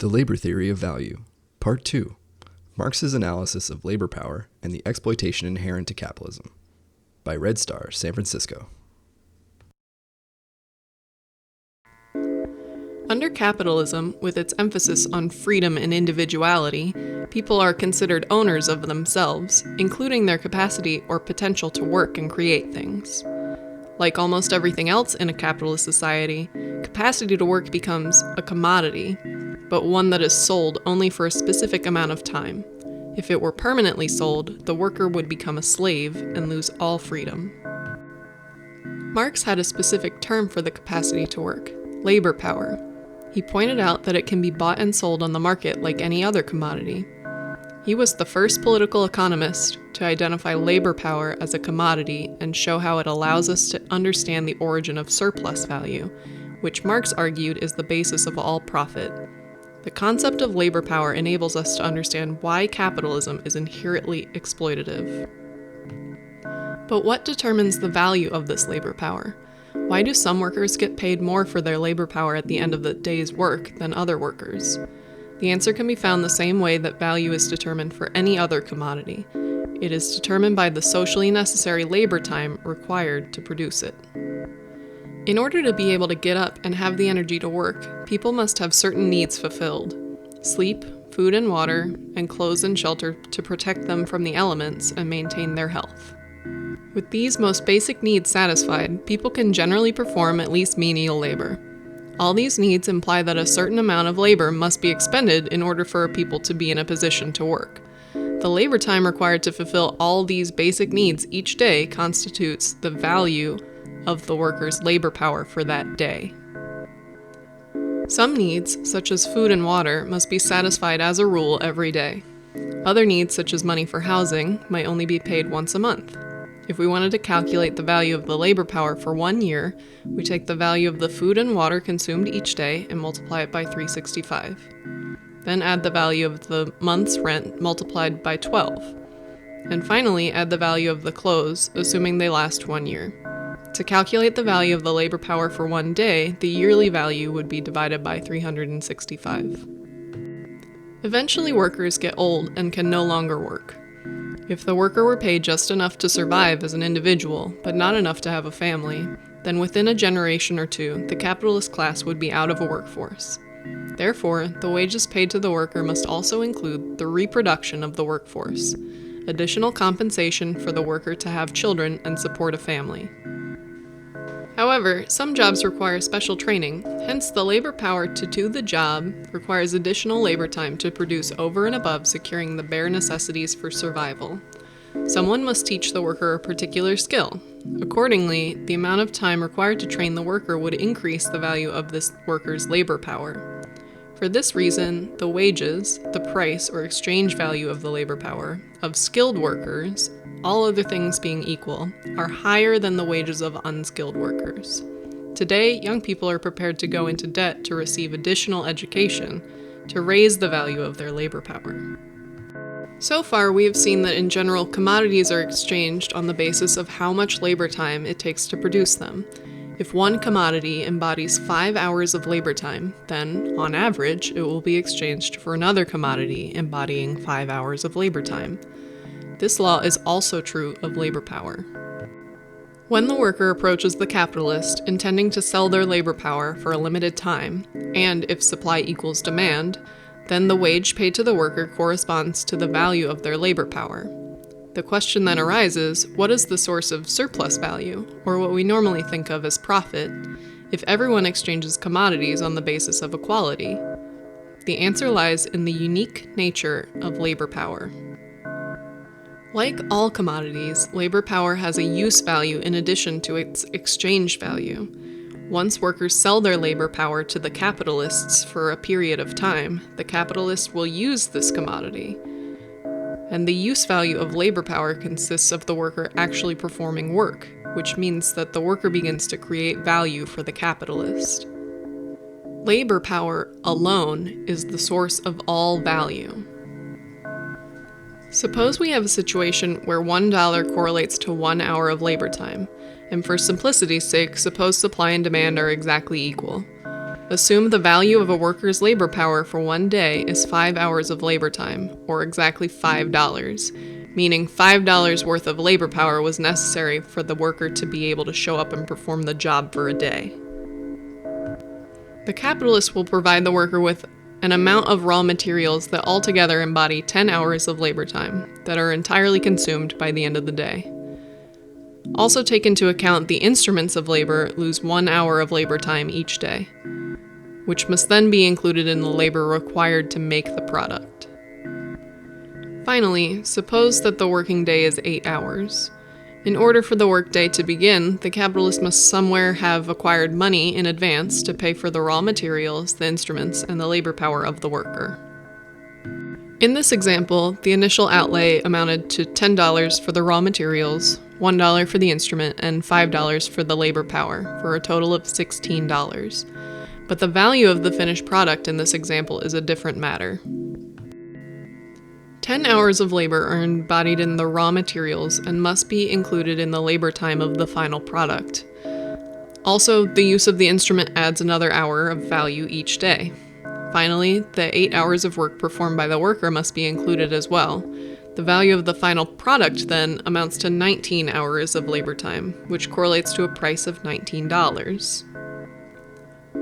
The Labor Theory of Value, Part 2, Marx's Analysis of Labor Power and the Exploitation Inherent to Capitalism, by Red Star, San Francisco. Under capitalism, with its emphasis on freedom and individuality, people are considered owners of themselves, including their capacity or potential to work and create things. Like almost everything else in a capitalist society, capacity to work becomes a commodity, but one that is sold only for a specific amount of time. If it were permanently sold, the worker would become a slave and lose all freedom. Marx had a specific term for the capacity to work: labor power. He pointed out that it can be bought and sold on the market like any other commodity. He was the first political economist to identify labor power as a commodity and show how it allows us to understand the origin of surplus value, which Marx argued is the basis of all profit. The concept of labor power enables us to understand why capitalism is inherently exploitative. But what determines the value of this labor power? Why do some workers get paid more for their labor power at the end of the day's work than other workers? The answer can be found the same way that value is determined for any other commodity. It is determined by the socially necessary labor time required to produce it. In order to be able to get up and have the energy to work, people must have certain needs fulfilled: sleep, food and water, and clothes and shelter to protect them from the elements and maintain their health. With these most basic needs satisfied, people can generally perform at least menial labor. All these needs imply that a certain amount of labor must be expended in order for people to be in a position to work. The labor time required to fulfill all these basic needs each day constitutes the value of the worker's labor power for that day. Some needs, such as food and water, must be satisfied as a rule every day. Other needs, such as money for housing, might only be paid once a month. If we wanted to calculate the value of the labor power for 1 year, we take the value of the food and water consumed each day and multiply it by 365. Then add the value of the month's rent multiplied by 12. And finally, add the value of the clothes, assuming they last 1 year. To calculate the value of the labor power for 1 day, the yearly value would be divided by 365. Eventually, workers get old and can no longer work. If the worker were paid just enough to survive as an individual, but not enough to have a family, then within a generation or two, the capitalist class would be out of a workforce. Therefore, the wages paid to the worker must also include the reproduction of the workforce, additional compensation for the worker to have children and support a family. However, some jobs require special training, hence the labor power to do the job requires additional labor time to produce over and above securing the bare necessities for survival. Someone must teach the worker a particular skill. Accordingly, the amount of time required to train the worker would increase the value of this worker's labor power. For this reason, the wages, the price or exchange value of the labor power, of skilled workers, all other things being equal, are higher than the wages of unskilled workers. Today, young people are prepared to go into debt to receive additional education to raise the value of their labor power. So far, we have seen that in general, commodities are exchanged on the basis of how much labor time it takes to produce them. If one commodity embodies 5 hours of labor time, then, on average, it will be exchanged for another commodity embodying 5 hours of labor time. This law is also true of labor power. When the worker approaches the capitalist intending to sell their labor power for a limited time, and if supply equals demand, then the wage paid to the worker corresponds to the value of their labor power. The question then arises, what is the source of surplus value, or what we normally think of as profit, if everyone exchanges commodities on the basis of equality? The answer lies in the unique nature of labor power. Like all commodities, labor power has a use value in addition to its exchange value. Once workers sell their labor power to the capitalists for a period of time, the capitalist will use this commodity. And the use value of labor power consists of the worker actually performing work, which means that the worker begins to create value for the capitalist. Labor power alone is the source of all value. Suppose we have a situation where $1 correlates to 1 hour of labor time, and for simplicity's sake, suppose supply and demand are exactly equal. Assume the value of a worker's labor power for one day is 5 hours of labor time, or exactly $5, meaning $5 worth of labor power was necessary for the worker to be able to show up and perform the job for a day. The capitalist will provide the worker with an amount of raw materials that altogether embody 10 hours of labor time that are entirely consumed by the end of the day. Also take into account the instruments of labor lose 1 hour of labor time each day, which must then be included in the labor required to make the product. Finally, suppose that the working day is 8 hours. In order for the workday to begin, the capitalist must somewhere have acquired money in advance to pay for the raw materials, the instruments, and the labor power of the worker. In this example, the initial outlay amounted to $10 for the raw materials, $1 for the instrument, and $5 for the labor power, for a total of $16. But the value of the finished product in this example is a different matter. 10 hours of labor are embodied in the raw materials and must be included in the labor time of the final product. Also, the use of the instrument adds another hour of value each day. Finally, the 8 hours of work performed by the worker must be included as well. The value of the final product then amounts to 19 hours of labor time, which correlates to a price of $19.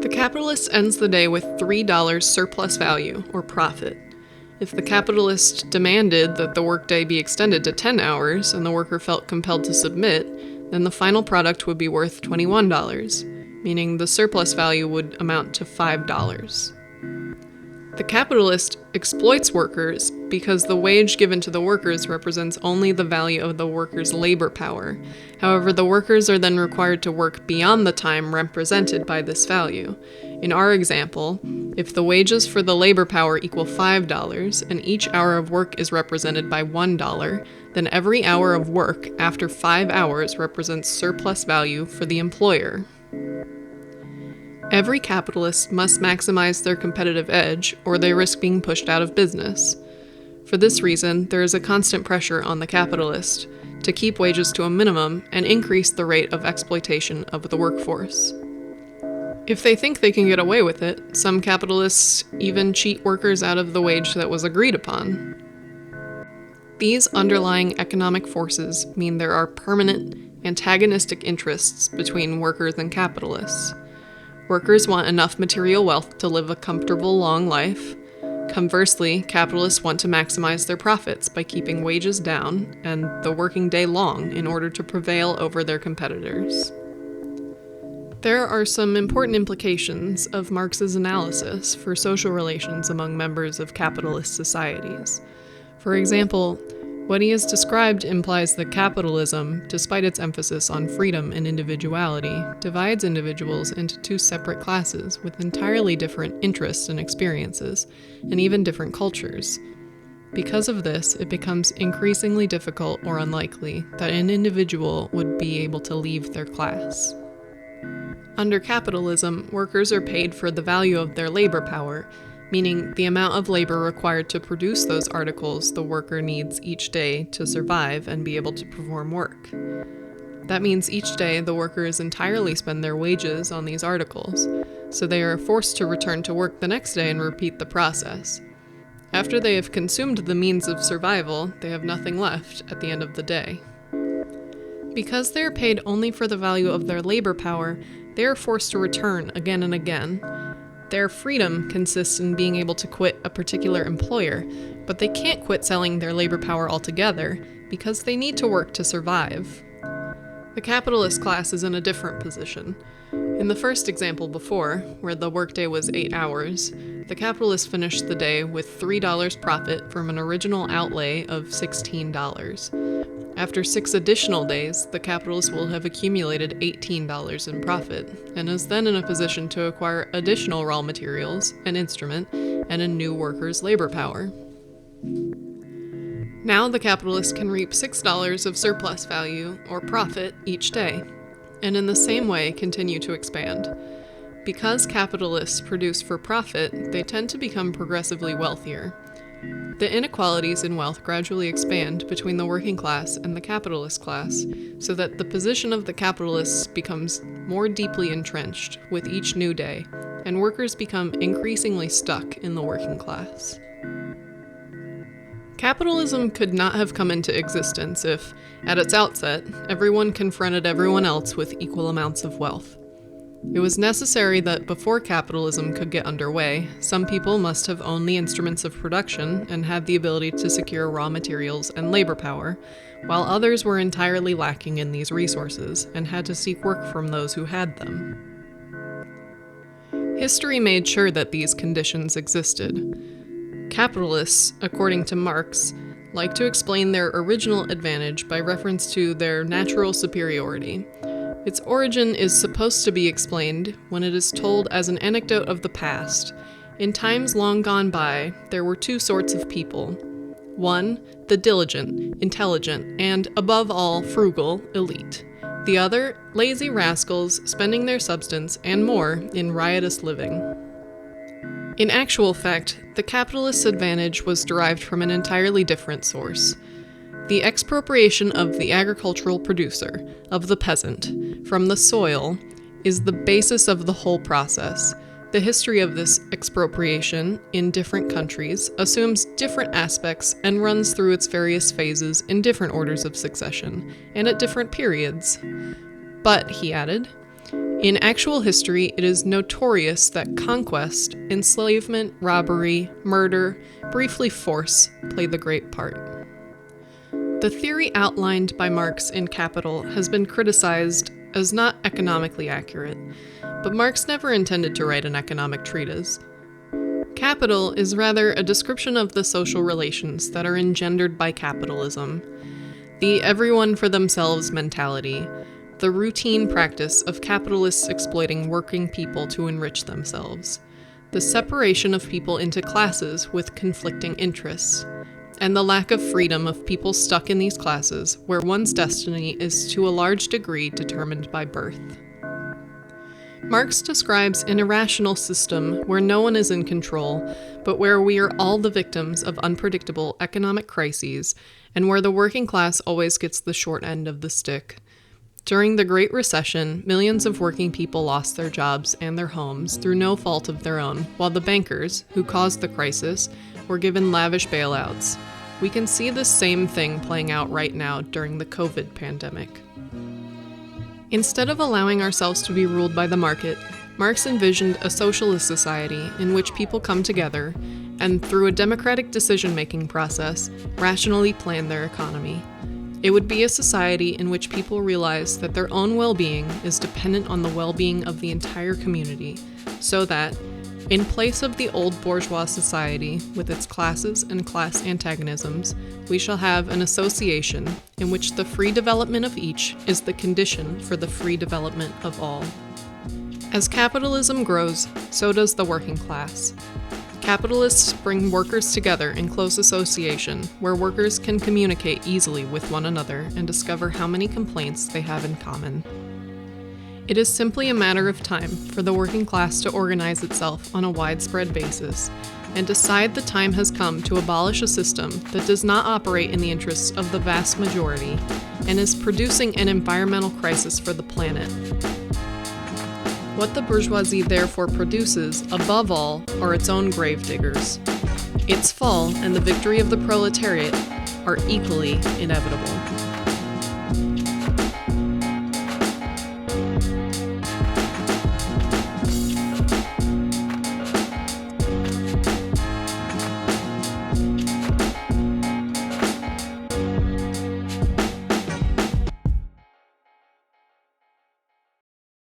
The capitalist ends the day with $3 surplus value, or profit. If the capitalist demanded that the workday be extended to 10 hours and the worker felt compelled to submit, then the final product would be worth $21, meaning the surplus value would amount to $5. The capitalist exploits workers because the wage given to the workers represents only the value of the workers' labor power. However, the workers are then required to work beyond the time represented by this value. In our example, if the wages for the labor power equal $5 and each hour of work is represented by $1, then every hour of work after 5 hours represents surplus value for the employer. Every capitalist must maximize their competitive edge, or they risk being pushed out of business. For this reason, there is a constant pressure on the capitalist to keep wages to a minimum and increase the rate of exploitation of the workforce. If they think they can get away with it, some capitalists even cheat workers out of the wage that was agreed upon. These underlying economic forces mean there are permanent, antagonistic interests between workers and capitalists. Workers want enough material wealth to live a comfortable, long life. Conversely, capitalists want to maximize their profits by keeping wages down and the working day long in order to prevail over their competitors. There are some important implications of Marx's analysis for social relations among members of capitalist societies. For example, what he has described implies that capitalism, despite its emphasis on freedom and individuality, divides individuals into two separate classes with entirely different interests and experiences, and even different cultures. Because of this, it becomes increasingly difficult or unlikely that an individual would be able to leave their class. Under capitalism, workers are paid for the value of their labor power, meaning the amount of labor required to produce those articles the worker needs each day to survive and be able to perform work. That means each day the workers entirely spend their wages on these articles, so they are forced to return to work the next day and repeat the process. After they have consumed the means of survival, they have nothing left at the end of the day. Because they are paid only for the value of their labor power, they are forced to return again and again. Their freedom consists in being able to quit a particular employer, but they can't quit selling their labor power altogether because they need to work to survive. The capitalist class is in a different position. In the first example before, where the workday was 8 hours, the capitalist finished the day with $3 profit from an original outlay of $16. After 6 additional days, the capitalist will have accumulated $18 in profit, and is then in a position to acquire additional raw materials, an instrument, and a new worker's labor power. Now the capitalist can reap $6 of surplus value, or profit, each day, and in the same way continue to expand. Because capitalists produce for profit, they tend to become progressively wealthier. The inequalities in wealth gradually expand between the working class and the capitalist class, so that the position of the capitalists becomes more deeply entrenched with each new day, and workers become increasingly stuck in the working class. Capitalism could not have come into existence if, at its outset, everyone confronted everyone else with equal amounts of wealth. It was necessary that before capitalism could get underway, some people must have owned the instruments of production and had the ability to secure raw materials and labor power, while others were entirely lacking in these resources and had to seek work from those who had them. History made sure that these conditions existed. Capitalists, according to Marx, like to explain their original advantage by reference to their natural superiority. Its origin is supposed to be explained when it is told as an anecdote of the past. In times long gone by, there were two sorts of people. One, the diligent, intelligent, and, above all, frugal elite. The other, lazy rascals spending their substance and more in riotous living. In actual fact, the capitalist's advantage was derived from an entirely different source. The expropriation of the agricultural producer, of the peasant, from the soil, is the basis of the whole process. The history of this expropriation in different countries assumes different aspects and runs through its various phases in different orders of succession, and at different periods. But, he added, in actual history, it is notorious that conquest, enslavement, robbery, murder, briefly force, play the great part. The theory outlined by Marx in Capital has been criticized as not economically accurate, but Marx never intended to write an economic treatise. Capital is rather a description of the social relations that are engendered by capitalism, the everyone for themselves mentality, the routine practice of capitalists exploiting working people to enrich themselves, the separation of people into classes with conflicting interests, and the lack of freedom of people stuck in these classes where one's destiny is to a large degree determined by birth. Marx describes an irrational system where no one is in control, but where we are all the victims of unpredictable economic crises, and where the working class always gets the short end of the stick. During the Great Recession, millions of working people lost their jobs and their homes through no fault of their own, while the bankers, who caused the crisis, were given lavish bailouts. We can see this same thing playing out right now during the COVID pandemic. Instead of allowing ourselves to be ruled by the market, Marx envisioned a socialist society in which people come together and, through a democratic decision-making process, rationally plan their economy. It would be a society in which people realize that their own well-being is dependent on the well-being of the entire community, so that, in place of the old bourgeois society with its classes and class antagonisms, we shall have an association in which the free development of each is the condition for the free development of all. As capitalism grows, so does the working class. Capitalists bring workers together in close association, where workers can communicate easily with one another and discover how many complaints they have in common. It is simply a matter of time for the working class to organize itself on a widespread basis and decide the time has come to abolish a system that does not operate in the interests of the vast majority and is producing an environmental crisis for the planet. What the bourgeoisie therefore produces, above all, are its own gravediggers. Its fall and the victory of the proletariat are equally inevitable.